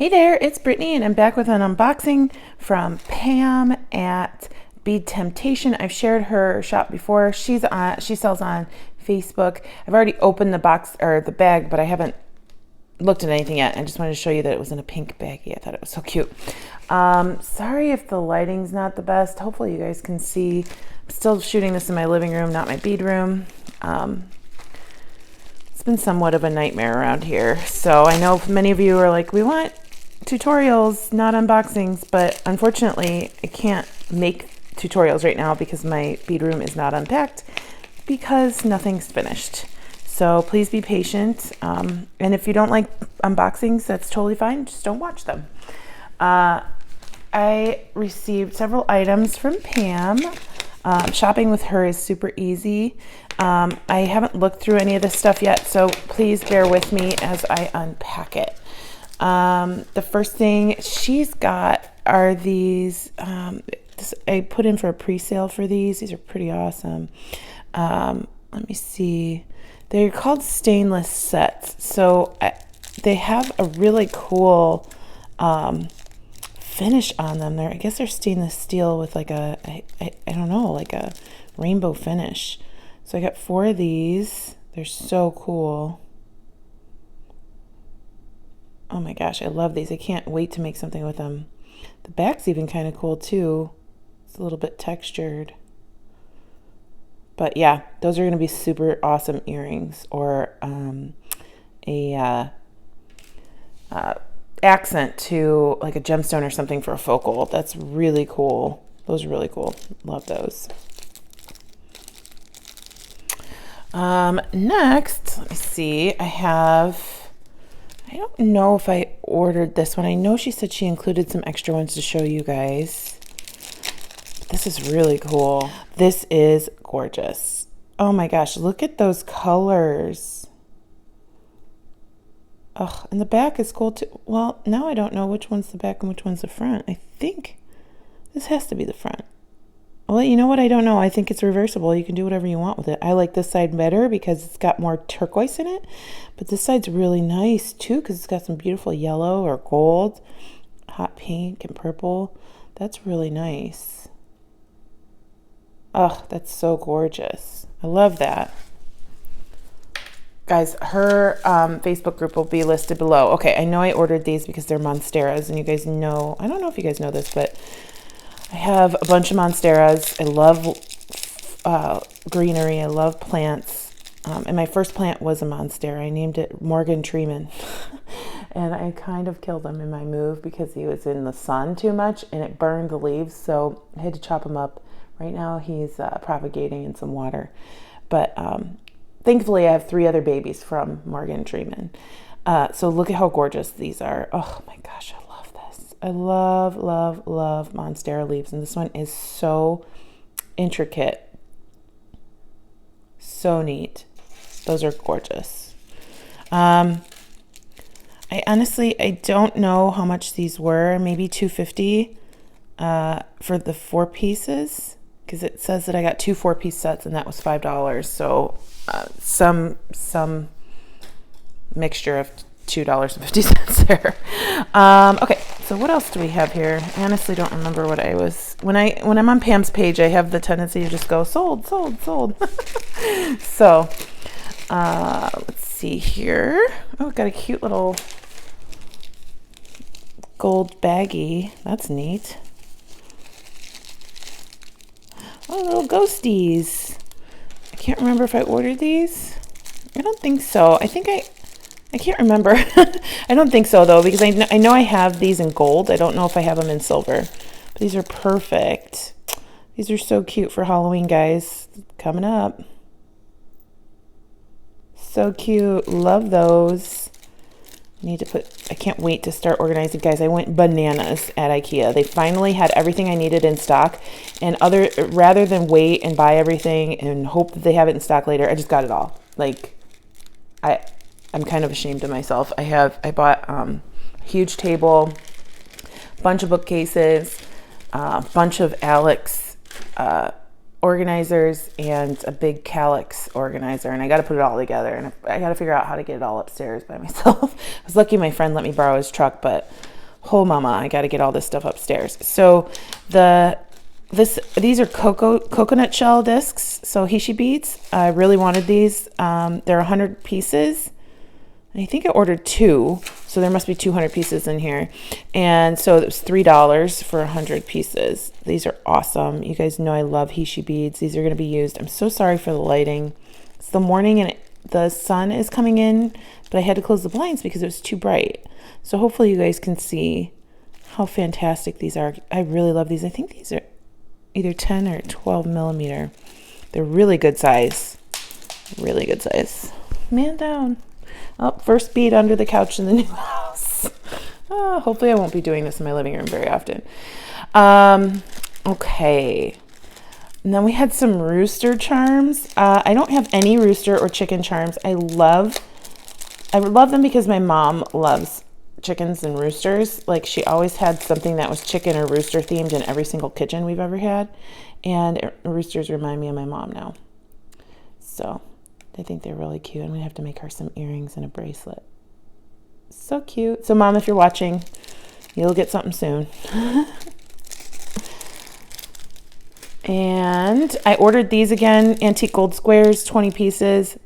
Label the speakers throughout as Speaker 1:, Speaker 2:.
Speaker 1: Hey there, it's Brittany and I'm back with an unboxing from Pam at Bead Temptation. I've shared her shop before. She sells on Facebook. I've already opened the box or the bag, but I haven't looked at anything yet. I just wanted to show you that it was in a pink baggie. I thought it was so cute. Sorry if the lighting's not the best. Hopefully you guys can see. I'm still shooting this in my living room, not my bead room. It's been somewhat of a nightmare around here. So I know many of you are like, we want tutorials, not unboxings, but unfortunately I can't make tutorials right now because my bead room is not unpacked because nothing's finished. So please be patient. And if you don't like unboxings, that's totally fine. Just don't watch them. I received several items from Pam. Shopping with her is super easy. I haven't looked through any of this stuff yet, so please bear with me as I unpack it. The first thing she's got are these, I put in for a pre-sale for these. These are pretty awesome. Let me see. They're called stainless sets. So they have a really cool finish on them. I guess they're stainless steel with like I don't know, like a rainbow finish. So I got 4 of these. They're so cool. Oh my gosh, I love these. I can't wait to make something with them. The back's even kind of cool too. It's a little bit textured. But yeah, those are going to be super awesome earrings or accent to like a gemstone or something for a focal. That's really cool. Those are really cool. Love those. Next, let me see. I don't know if I ordered this one. I know she said she included some extra ones to show you guys. But this is really cool. This is gorgeous. Oh my gosh, look at those colors. Oh, and the back is cool too. Well, now I don't know which one's the back and which one's the front. I think this has to be the front. Well, you know what? I don't know. I think it's reversible. You can do whatever you want with it. I like this side better because it's got more turquoise in it. But this side's really nice too because it's got some beautiful yellow or gold, hot pink and purple. That's really nice. Oh, that's so gorgeous. I love that. Guys, her Facebook group will be listed below. Okay, I know I ordered these because they're Monsteras, and you guys know, I don't know if you guys know this, but I have a bunch of Monsteras. I love greenery. I love plants. And my first plant was a Monstera. I named it Morgan Treeman. And I kind of killed him in my move because he was in the sun too much and it burned the leaves. So I had to chop him up. Right now he's propagating in some water. But thankfully I have 3 other babies from Morgan Treeman. So look at how gorgeous these are. Oh my gosh, I love this. I love, love, love Monstera leaves. And this one is so intricate. So neat. Those are gorgeous. I don't know how much these were. Maybe $2.50 for the 4 pieces. Because it says that I got 2 4-piece sets and that was $5. So some mixture of $2.50 there. Okay, so what else do we have here? I honestly don't remember what I was when I'm on Pam's page. I have the tendency to just go sold. So let's see here. Oh, got a cute little gold baggie. That's neat. Oh, little ghosties. I can't remember if I ordered these. I don't think so. I can't remember. I don't think so though, because I know I have these in gold. I don't know if I have them in silver. But these are perfect. These are so cute for Halloween, guys. Coming up. So cute. Love those. I can't wait to start organizing. Guys, I went bananas at IKEA. They finally had everything I needed in stock. And rather than wait and buy everything and hope that they have it in stock later, I just got it all. Like, I'm kind of ashamed of myself. I bought a huge table, a bunch of bookcases, a bunch of Alex organizers, and a big calyx organizer, and I got to put it all together, and I got to figure out how to get it all upstairs by myself. I was lucky my friend let me borrow his truck, but Oh, mama, I got to get all this stuff upstairs. So these are coconut shell discs. So Heishi Beads. I really wanted these. They're 100 pieces. I think I ordered 2, so there must be 200 pieces in here. And so it was $3 for 100 pieces. These are awesome. You guys know I love Heishi Beads. These are going to be used. I'm so sorry for the lighting. It's the morning and the sun is coming in, but I had to close the blinds because it was too bright. So hopefully you guys can see how fantastic these are. I really love these. I think these are either 10 or 12 millimeter. They're really good size. Really good size. Man down. Oh, first bead under the couch in the new house. Oh, hopefully I won't be doing this in my living room very often. Okay. And then we had some Rooster Charms. I don't have any rooster or chicken charms. I love them because my mom loves chickens and roosters. Like, she always had something that was chicken or rooster themed in every single kitchen we've ever had. And roosters remind me of my mom now. So I think they're really cute. I'm gonna have to make her some earrings and a bracelet. So cute. So Mom, if you're watching, you'll get something soon. And I ordered these again, AntiGold squares, 20 pieces,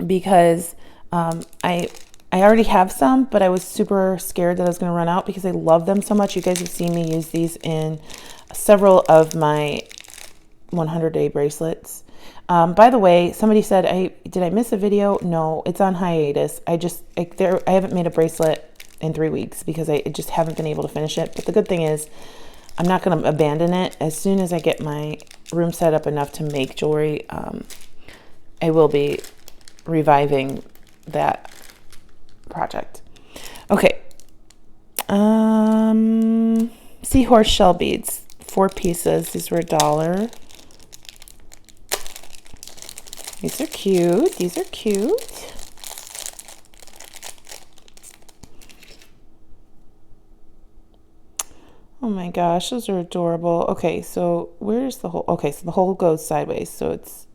Speaker 1: because I already have some, but I was super scared that I was going to run out because I love them so much. You guys have seen me use these in several of my 100-day bracelets. By the way, somebody said, did I miss a video? No, it's on hiatus. I haven't made a bracelet in 3 weeks because I just haven't been able to finish it. But the good thing is, I'm not going to abandon it. As soon as I get my room set up enough to make jewelry, I will be reviving that project. Okay. Seahorse shell beads, 4 pieces. These were $1. These are cute. These are cute. Oh my gosh, those are adorable. Okay, so where's the hole? Okay, so the hole goes sideways, so it's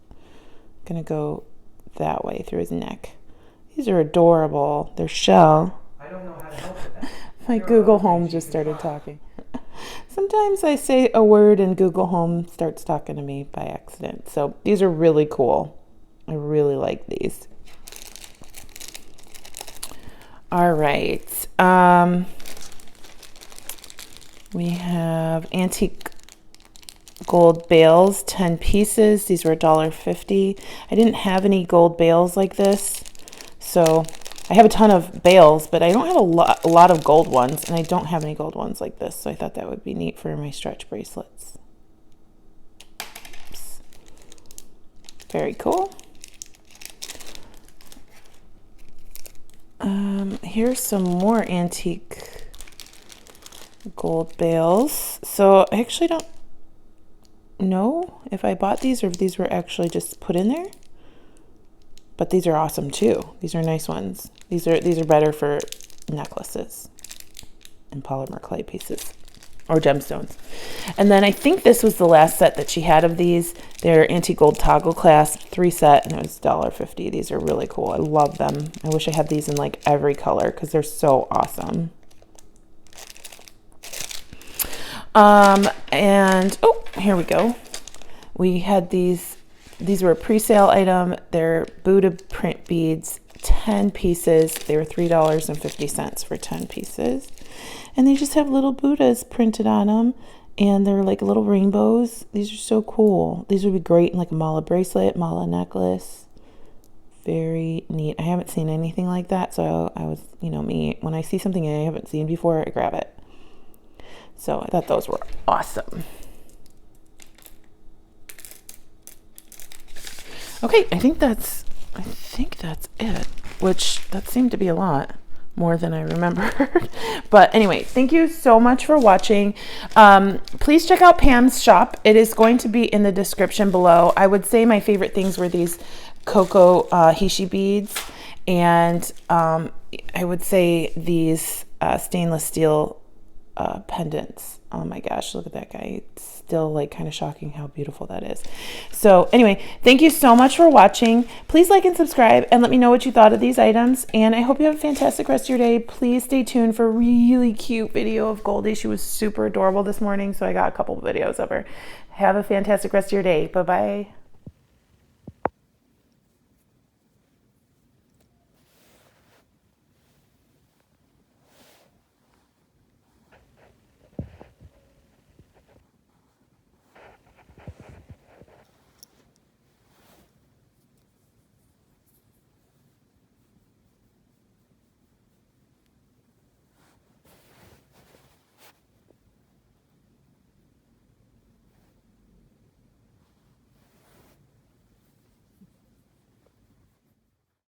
Speaker 1: gonna go that way through his neck. These are adorable. They're shell.
Speaker 2: I don't know how to help with that.
Speaker 1: My Google Home just started talking. Sometimes I say a word and Google Home starts talking to me by accident. So these are really cool. I really like these. All right. We have AntiGold Bales, 10 pieces. These were $1.50. I didn't have any gold bales like this, so I have a ton of bales, but I don't have a lot of gold ones, and I don't have any gold ones like this, so I thought that would be neat for my stretch bracelets. Oops. Very cool. Here's some more antique gold bales. So I actually don't know if I bought these or if these were actually just put in there, but these are awesome too. These are nice ones. These are better for necklaces and polymer clay pieces or gemstones. And then I think this was the last set that she had of these. They're AntiGold toggle clasp, 3 set, and it was $1.50. These are really cool. I love them. I wish I had these in like every color because they're so awesome. And oh, here we go. We had these were a pre-sale item. They're Buddha print beads, 10 pieces. They were $3.50 for 10 pieces. And they just have little Buddhas printed on them, and they're like little rainbows. These are so cool. These would be great in like a mala bracelet, mala necklace. Very neat. I haven't seen anything like that, so I was, me, when I see something I haven't seen before, I grab it. So I thought those were awesome. Okay, I think that's it, which that seemed to be a lot more than I remembered. But anyway, thank you so much for watching. Please check out Pam's shop. It is going to be in the description below. I would say my favorite things were these cocoa Heishi beads, and I would say these stainless steel pendants. Oh my gosh, look at that guy. It's still like kind of shocking how beautiful that is. So anyway, thank you so much for watching. Please like and subscribe and let me know what you thought of these items. And I hope you have a fantastic rest of your day. Please stay tuned for a really cute video of Goldie. She was super adorable this morning, so I got a couple of videos of her. Have a fantastic rest of your day. Bye-bye.